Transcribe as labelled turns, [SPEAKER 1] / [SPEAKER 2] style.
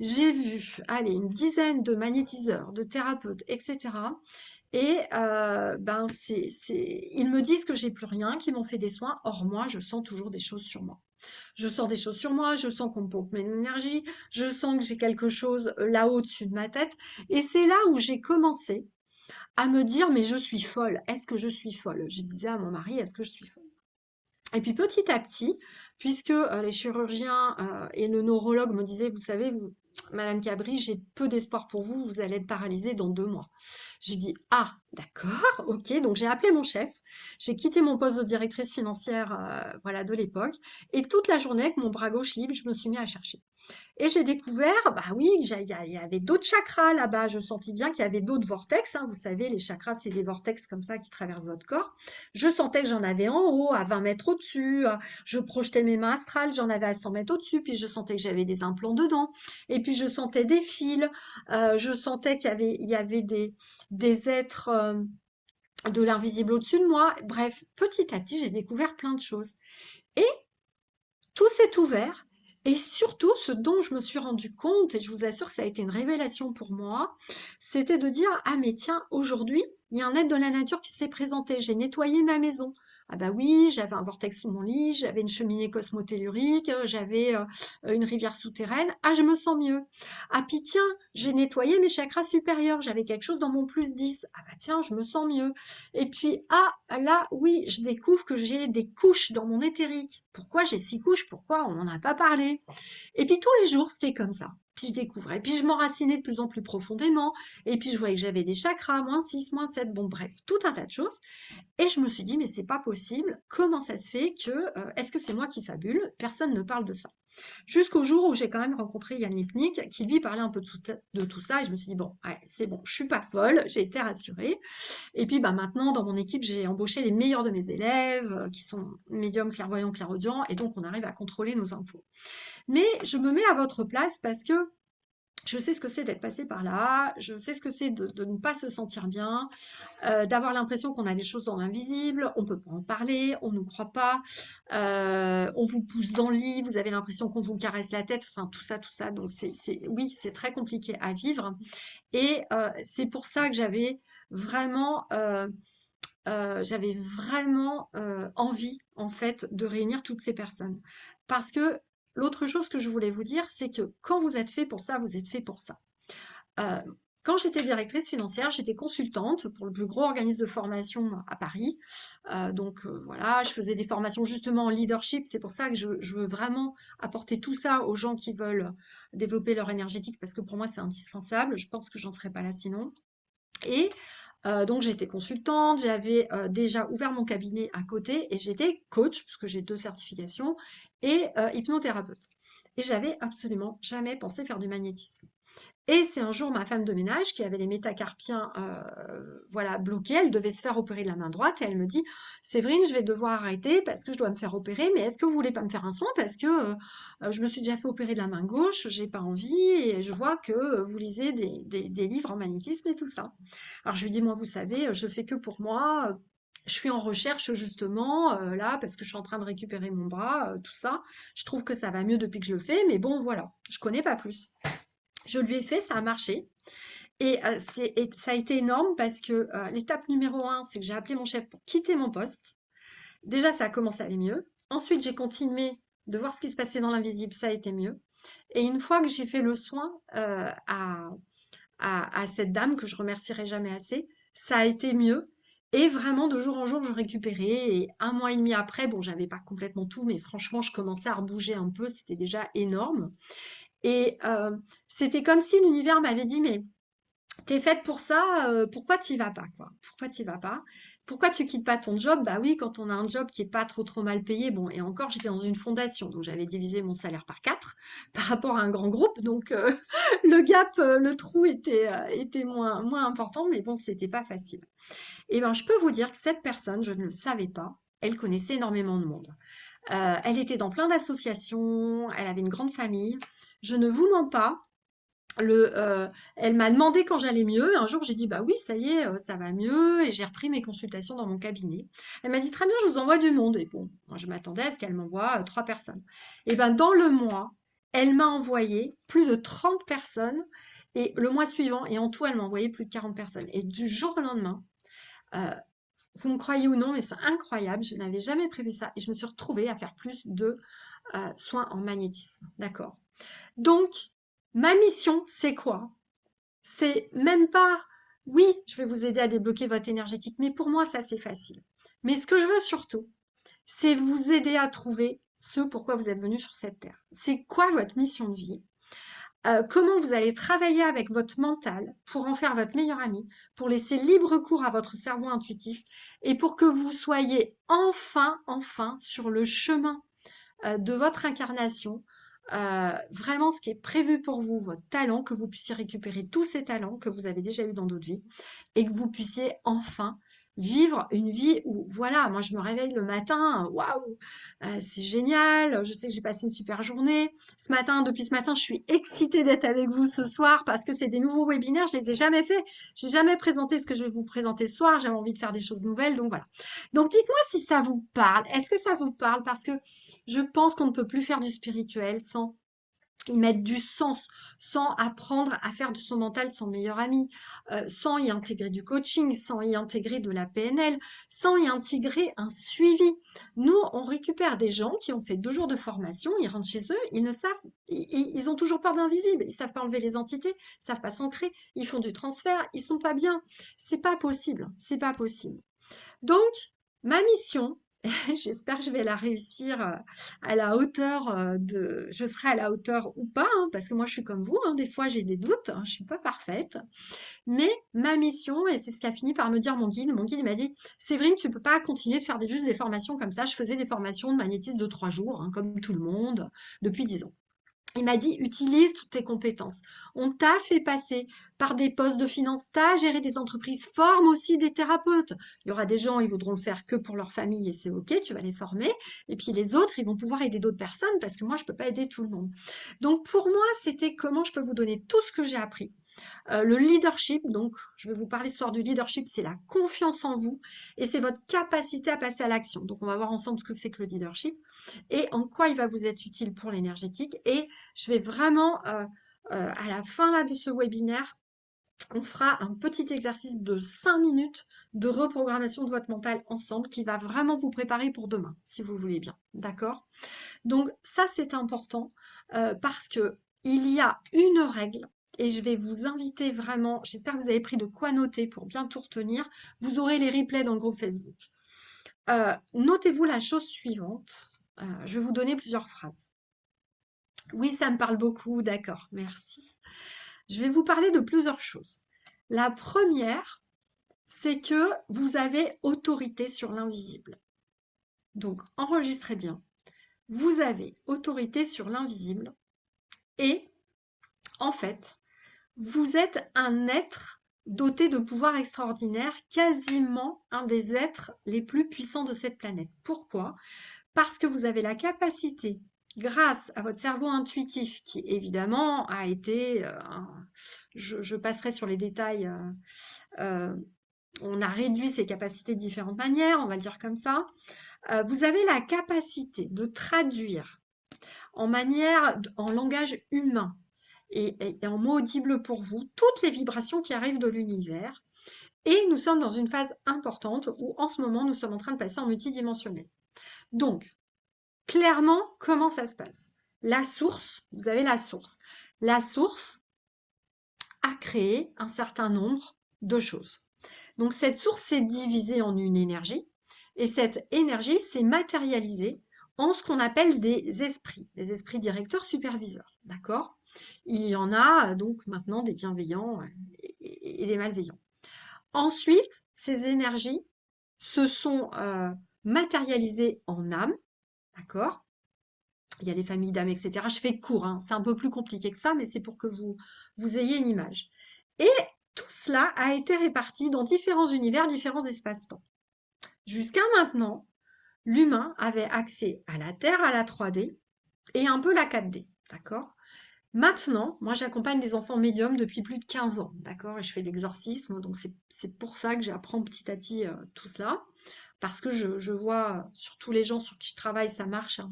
[SPEAKER 1] J'ai vu, allez, une dizaine de magnétiseurs, de thérapeutes, etc. Et ben ils me disent que j'ai plus rien, qu'ils m'ont fait des soins. Or moi, je sens toujours des choses sur moi. Je sens des choses sur moi, je sens qu'on me pompe mon énergie, je sens que j'ai quelque chose là-haut au-dessus de ma tête. Et c'est là où j'ai commencé à me dire, mais je suis folle. Est-ce que je suis folle? Je disais à mon mari, est-ce que je suis folle? Et puis petit à petit, puisque les chirurgiens et le neurologue me disaient, vous savez, vous, Madame Cabri, j'ai peu d'espoir pour vous, vous allez être paralysée dans 2 mois. J'ai dit, ah, d'accord, ok. Donc j'ai appelé mon chef, j'ai quitté mon poste de directrice financière voilà, de l'époque, et toute la journée avec mon bras gauche libre, je me suis mis à chercher. Et j'ai découvert, bah oui, il y avait d'autres chakras là-bas. Je sentis bien qu'il y avait d'autres vortex, hein. Vous savez, les chakras, c'est des vortex comme ça qui traversent votre corps. Je sentais que j'en avais en haut, à 20 mètres au-dessus. Je projetais mes mains astrales, j'en avais à 100 mètres au-dessus. Puis je sentais que j'avais des implants dedans. Et puis je sentais des fils. Je sentais qu'il y avait des êtres de l'invisible au-dessus de moi. Bref, petit à petit, j'ai découvert plein de choses. Et tout s'est ouvert. Et surtout, ce dont je me suis rendu compte, et je vous assure que ça a été une révélation pour moi, c'était de dire, ah mais tiens, aujourd'hui, il y a un être de la nature qui s'est présenté. J'ai nettoyé ma maison. Ah bah oui, j'avais un vortex sous mon lit, j'avais une cheminée cosmotellurique, j'avais une rivière souterraine. Ah, je me sens mieux. Ah puis tiens, j'ai nettoyé mes chakras supérieurs, j'avais quelque chose dans mon +10. Ah bah tiens, je me sens mieux. Et puis, ah, là, oui, je découvre que j'ai des couches dans mon éthérique. Pourquoi j'ai 6 couches? Pourquoi on n'en a pas parlé? Et puis tous les jours, c'était comme ça. Puis je découvrais. Puis je m'enracinais de plus en plus profondément. Et puis je voyais que j'avais des chakras, -6, -7. Bon, bref, tout un tas de choses. Et je me suis dit, mais c'est pas possible. Comment ça se fait que, est-ce que c'est moi qui fabule? Personne ne parle de ça. Jusqu'au jour où j'ai quand même rencontré Yann Lipnik, qui lui parlait un peu de tout ça. Et je me suis dit, bon, ouais, c'est bon, je suis pas folle. J'ai été rassurée. Et puis bah, maintenant, dans mon équipe, j'ai embauché les meilleurs de mes élèves, qui sont médiums, clairvoyants, clairaudients, et donc on arrive à contrôler nos infos. Mais je me mets à votre place parce que je sais ce que c'est d'être passé par là, je sais ce que c'est de ne pas se sentir bien, d'avoir l'impression qu'on a des choses dans l'invisible, on peut pas en parler, on ne nous croit pas, on vous pousse dans le lit, vous avez l'impression qu'on vous caresse la tête, enfin tout ça, tout ça. Donc oui, c'est très compliqué à vivre. Et c'est pour ça que vraiment envie, en fait, de réunir toutes ces personnes. Parce que l'autre chose que je voulais vous dire, c'est que quand vous êtes fait pour ça, vous êtes fait pour ça. Euh, Quand j'étais directrice financière, j'étais consultante pour le plus gros organisme de formation à Paris. Voilà, je faisais des formations justement en leadership. C'est pour ça que je veux vraiment apporter tout ça aux gens qui veulent développer leur énergétique, parce que pour moi, c'est indispensable. Je pense que j'en serais pas là sinon. Et donc j'étais consultante, j'avais déjà ouvert mon cabinet à côté et j'étais coach, puisque j'ai 2 certifications, et hypnothérapeute. Et j'avais absolument jamais pensé faire du magnétisme. Et c'est un jour ma femme de ménage qui avait les métacarpiens voilà, bloqués, elle devait se faire opérer de la main droite et elle me dit, Séverine, je vais devoir arrêter parce que je dois me faire opérer, mais est-ce que vous voulez pas me faire un soin parce que je me suis déjà fait opérer de la main gauche, j'ai pas envie et je vois que vous lisez des livres en magnétisme et tout ça. Alors je lui dis, moi vous savez, je fais que pour moi, je suis en recherche justement là parce que je suis en train de récupérer mon bras, tout ça. Je trouve que ça va mieux depuis que je le fais, mais bon voilà, je connais pas plus. Je lui ai fait, ça a marché. Et ça a été énorme parce que l'étape numéro un, c'est que j'ai appelé mon chef pour quitter mon poste. Déjà, ça a commencé à aller mieux. Ensuite, j'ai continué de voir ce qui se passait dans l'invisible, ça a été mieux. Et une fois que j'ai fait le soin à cette dame, que je remercierai jamais assez, ça a été mieux. Et vraiment, de jour en jour, je récupérais. Et 1 mois et demi après, bon, j'avais pas complètement tout, mais franchement, je commençais à rebouger un peu. C'était déjà énorme. Et c'était comme si l'univers m'avait dit, mais t'es faite pour ça, pourquoi t'y vas pas, quoi? Pourquoi t'y vas pas? Pourquoi tu quittes pas ton job? Bah oui, quand on a un job qui est pas trop mal payé, bon, et encore, j'étais dans une fondation, donc j'avais divisé mon salaire par 4 par rapport à un grand groupe, donc le gap, le trou était moins important, mais bon, c'était pas facile. Et ben, je peux vous dire que cette personne, je ne le savais pas, elle connaissait énormément de monde. Elle était dans plein d'associations, elle avait une grande famille. Je ne vous mens pas, elle m'a demandé quand j'allais mieux. Un jour, j'ai dit, bah oui, ça y est, ça va mieux. Et j'ai repris mes consultations dans mon cabinet. Elle m'a dit, très bien, je vous envoie du monde. Et bon, moi, je m'attendais à ce qu'elle m'envoie 3 personnes. Et ben, dans le mois, Elle m'a envoyé plus de 30 personnes et le mois suivant, et en tout, elle m'a envoyé plus de 40 personnes. Et du jour au lendemain, euh, vous me croyez ou non, mais c'est incroyable, je n'avais jamais prévu ça et je me suis retrouvée à faire plus de soins en magnétisme. D'accord? Donc, ma mission, c'est quoi? C'est même pas, oui, je vais vous aider à débloquer votre énergétique, mais pour moi, ça, c'est facile. Mais ce que je veux surtout, c'est vous aider à trouver ce pourquoi vous êtes venu sur cette terre. C'est quoi votre mission de vie? Comment vous allez travailler avec votre mental pour en faire votre meilleur ami, pour laisser libre cours à votre cerveau intuitif et pour que vous soyez enfin sur le chemin de votre incarnation, vraiment ce qui est prévu pour vous, votre talent, que vous puissiez récupérer tous ces talents que vous avez déjà eu dans d'autres vies et que vous puissiez enfin vivre une vie où, voilà, moi je me réveille le matin, waouh, c'est génial, je sais que j'ai passé une super journée. Ce matin, depuis ce matin, je suis excitée d'être avec vous ce soir parce que c'est des nouveaux webinaires, je les ai jamais faits, j'ai jamais présenté ce que je vais vous présenter ce soir, j'avais envie de faire des choses nouvelles, donc voilà. Donc dites-moi si ça vous parle, est-ce que ça vous parle? Parce que je pense qu'on ne peut plus faire du spirituel sans y mettre du sens, sans apprendre à faire de son mental son meilleur ami, sans y intégrer du coaching, sans y intégrer de la PNL, sans y intégrer un suivi. Nous, on récupère des gens qui ont fait 2 jours de formation, ils rentrent chez eux, ils ne savent, ils ont toujours peur de l'invisible, ils savent pas enlever les entités, ils savent pas s'ancrer, ils font du transfert, ils sont pas bien. C'est pas possible, c'est pas possible. Donc, ma mission, j'espère que je vais la réussir à la hauteur de... Je serai à la hauteur ou pas, hein, parce que moi je suis comme vous, hein, des fois j'ai des doutes, hein, je suis pas parfaite. Mais ma mission, et c'est ce qu'a fini par me dire mon guide il m'a dit, Séverine, tu peux pas continuer de faire juste des formations comme ça. Je faisais des formations de magnétisme de 3 jours, hein, comme tout le monde, depuis 10 ans. Il m'a dit, utilise toutes tes compétences. On t'a fait passer par des postes de finance, t'as géré des entreprises, forme aussi des thérapeutes. Il y aura des gens, ils voudront le faire que pour leur famille et c'est ok, tu vas les former. Et puis les autres, ils vont pouvoir aider d'autres personnes parce que moi, je peux pas aider tout le monde. Donc pour moi, c'était comment je peux vous donner tout ce que j'ai appris. Le leadership, donc je vais vous parler ce soir du leadership, c'est la confiance en vous et c'est votre capacité à passer à l'action. Donc on va voir ensemble ce que c'est que le leadership et en quoi il va vous être utile pour l'énergétique. Et je vais vraiment, à la fin là, de ce webinaire, on fera un petit exercice de 5 minutes de reprogrammation de votre mental ensemble qui va vraiment vous préparer pour demain, si vous voulez bien. D'accord? Donc ça, c'est important parce que il y a une règle et je vais vous inviter vraiment, j'espère que vous avez pris de quoi noter pour bien tout retenir. Vous aurez les replays dans le groupe Facebook. Notez-vous la chose suivante. Je vais vous donner plusieurs phrases. Oui, ça me parle beaucoup, d'accord, merci. Je vais vous parler de plusieurs choses. La première, c'est que vous avez autorité sur l'invisible. Donc, enregistrez bien. Vous avez autorité sur l'invisible et en fait, vous êtes un être doté de pouvoirs extraordinaires, quasiment un des êtres les plus puissants de cette planète. Pourquoi? Parce que vous avez la capacité, grâce à votre cerveau intuitif, qui évidemment a été, je passerai sur les détails, euh, on a réduit ses capacités de différentes manières, on va le dire comme ça. Vous avez la capacité de traduire en langage humain et en mots audibles pour vous, toutes les vibrations qui arrivent de l'univers. Et nous sommes dans une phase importante où en ce moment, nous sommes en train de passer en multidimensionnel. Donc, clairement, comment ça se passe? La source, vous avez la source. La source a créé un certain nombre de choses. Donc, cette source s'est divisée en une énergie et cette énergie s'est matérialisée en ce qu'on appelle des esprits, les esprits directeurs superviseurs. D'accord? Il y en a donc maintenant des bienveillants et des malveillants. Ensuite, ces énergies se sont matérialisées en âme, d'accord? Il y a des familles d'âmes, etc. Je fais court, hein, c'est un peu plus compliqué que ça, mais c'est pour que vous ayez une image. Et tout cela a été réparti dans différents univers, différents espaces-temps. Jusqu'à maintenant, l'humain avait accès à la Terre, à la 3D et un peu la 4D, d'accord? Maintenant, moi j'accompagne des enfants médiums depuis plus de 15 ans, d'accord? Et je fais de l'exorcisme, donc c'est pour ça que j'apprends petit à petit tout cela, parce que je vois sur tous les gens sur qui je travaille, ça marche, hein.